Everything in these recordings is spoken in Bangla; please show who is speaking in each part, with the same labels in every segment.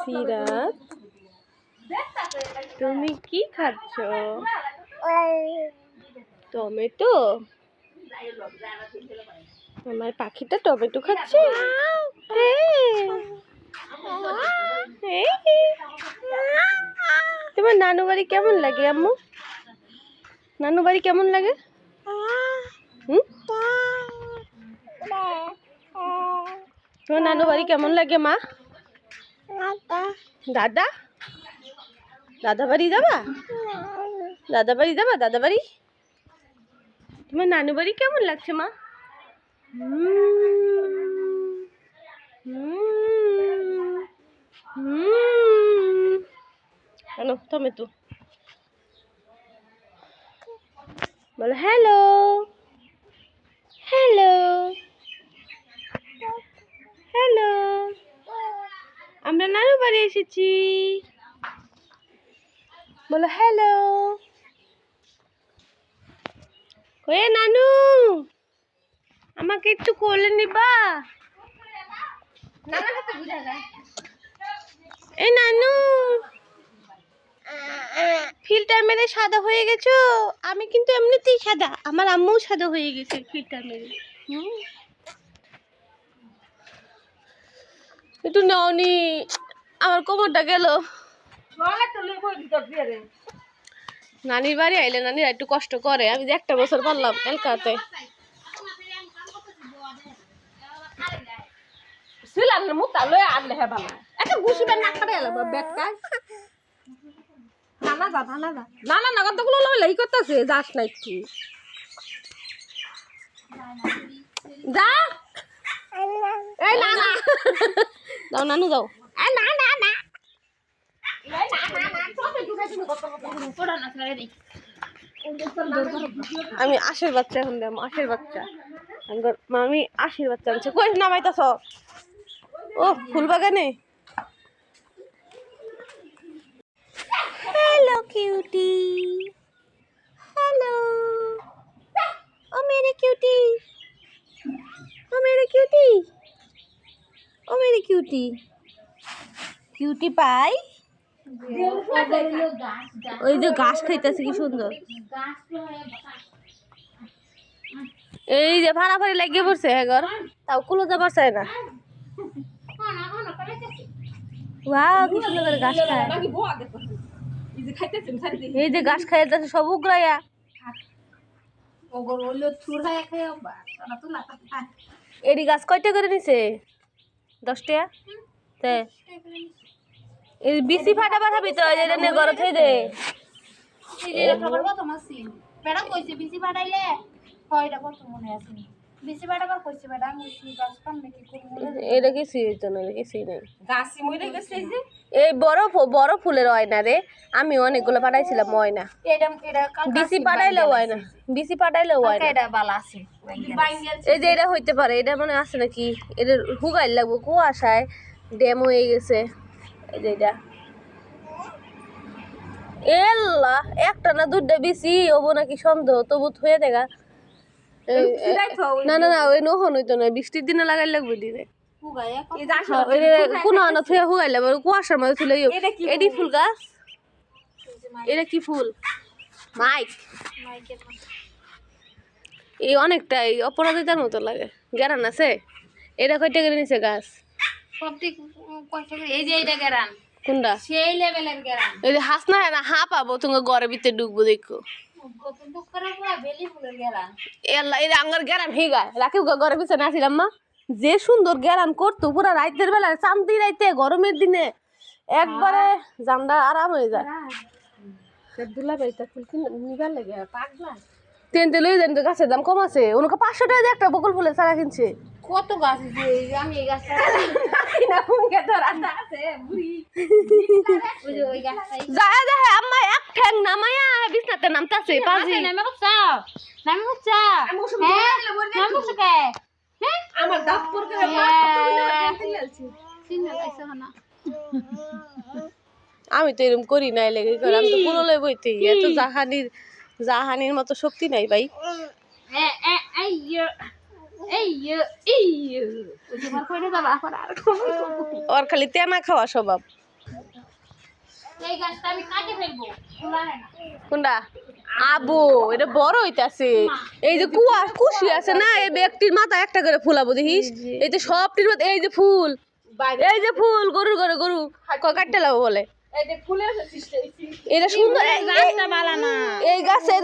Speaker 1: সিরাত, তুমি কি খাচ্ছ? টমেটো? আমার পাখিটা টমেটো খাচ্ছে। তোমার নানু বাড়ি কেমন লাগে আম্মু? নানু বাড়ি কেমন লাগে? তোমার নানু বাড়ি কেমন লাগে মা? দাদা? দাদা বাড়ি যাবা? দাদা বাড়ি যাবা? দাদা বাড়ি? তোমার নানু বাড়ি কেমন লাগছে মা? হ্যালো টমেটো বলো। হ্যালো হ্যালো হ্যালো, আমরা নানু বাড়ি এসেছি। বলো হ্যালো। ওয়ে নানু, আমাকে একটু কোলে নিবা? এ নানু, ফিল্টার মেরে সাদা হয়ে গেছো। আমি কিন্তু এমনিতেই সাদা, আমার আম্মুও সাদা হয়ে গেছে ফিল্টার মেরে। একটু নাওনি, আমার কোমরটা গেল। নানির বাড়ি আইলে নানিরা একটু কষ্ট করে। আমি যে একটা বছর পারলাম এলকাতে। যাস না একটু যা। এই না না, যাও নানু যাও। আমি আশের বাচ্চা এখন দেব, আশের বাচ্চা। মামি আশের বাচ্চা আনছে। কই নামাইতাছ? ও ফুল বাগানে। Hello cutie, hello. ও মেরে কিউটি, ও মেরে কিউটি, ও মেরে কিউটি। Cutie pie. ওই যে ঘাস খাইতেছে কি সুন্দর। এই যে ফাড়াফাড়ি লাগিয়ে পড়ছে হ্যাঁ, তাও কুলোতে পারছে না। ওয়াও কি সুন্দর করে ঘাস খায়। এই যে ঘাস খাই যাচ্ছে সব উগলাইয়া। এডি গাছ কয়টা করে নিছে? 10 টাকা। তে এই বিসি ফাটা পাঠাবি তো, এই যে ঘর থই দে। এটা কিছুই হইতো না, কিছুই নাই। এই বড় ফুলের হয় না রে। আমি অনেকগুলো পাঠাইছিলাম হয় না। বিসি পাঠাইলেও হয় না, বিসি পাঠাইলেও হয় না। এই যে এটা হইতে পারে, এটা মনে আছে নাকি? এটা হুগাইল লাগবো, কুয়াশায় ড্যাম হয়ে গেছে। এই যে এটা এল্লা একটা না দুইটা বিসি হবো নাকি সন্দেহ, তবু হয়ে দেখা। না না না, ওই নহন হইতো না, বৃষ্টির দিনে লাগাই লাগবে দিনে। কোন হুগাইলে কুয়াশার মধ্যে ছিল। এডি ফুল গাছ। এটা কি ফুল? মাইক। এই অনেকটাই অপরাজিতার মতো লাগে। গেরান আছে। এটা কয়টা করে নিছে গাছ? এই যে এটা গেরান কোনটা? সেই লেভেলের গেরান। এই যে হাস না না হা পাবো, তুমি ঘরের ভিতরে ঢুকবো দেখো। যে সুন্দর গেরান করতো পুরা রাইতের বেলায়, চান্দি রাইতে গরমের দিনে একবারে জামটা আরাম হয়ে যায়। গাছের দাম কম আছে, ওনাকে 500 টাকা দিয়ে একটা বকুল ফুলের চারা কিনছে। কত গাছ আমি এই গাছটা আম্মা এক ঠ্যাং নামায়া বিছনাতে নামতাছে পাজি আমার দাঁত পড়কে আমি তো এরকম করি নাই লেগে করে। আমি তো পুরোলে বইতে এত জাহানির মতো শক্তি নাই ভাই। ওর খালি তেনা খাওয়া স্বভাব। কোনটা আবু এটা বড় হইতাছে। এই যে কুশি আছে না, এই ব্যক্তির মাথা একটা করে ফুলাবো দেখিস। এই যে সবটির মাথা এই যে ফুল, এই যে ফুল গরুর ঘরে গরু কাটতে লাবো বলে। এটা সুন্দর এই গাছের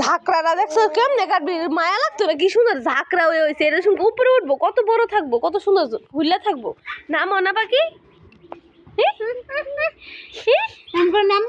Speaker 1: ঝাঁকড়াটা দেখছো কেমনে কাটবি, মায়া লাগতো না, কি সুন্দর ঝাঁকড়া হয়েছে। এটা শুনতে উপরে উঠবো, কত বড় থাকবো, কত সুন্দর ফুললা থাকবো। নাম না পাখি নাম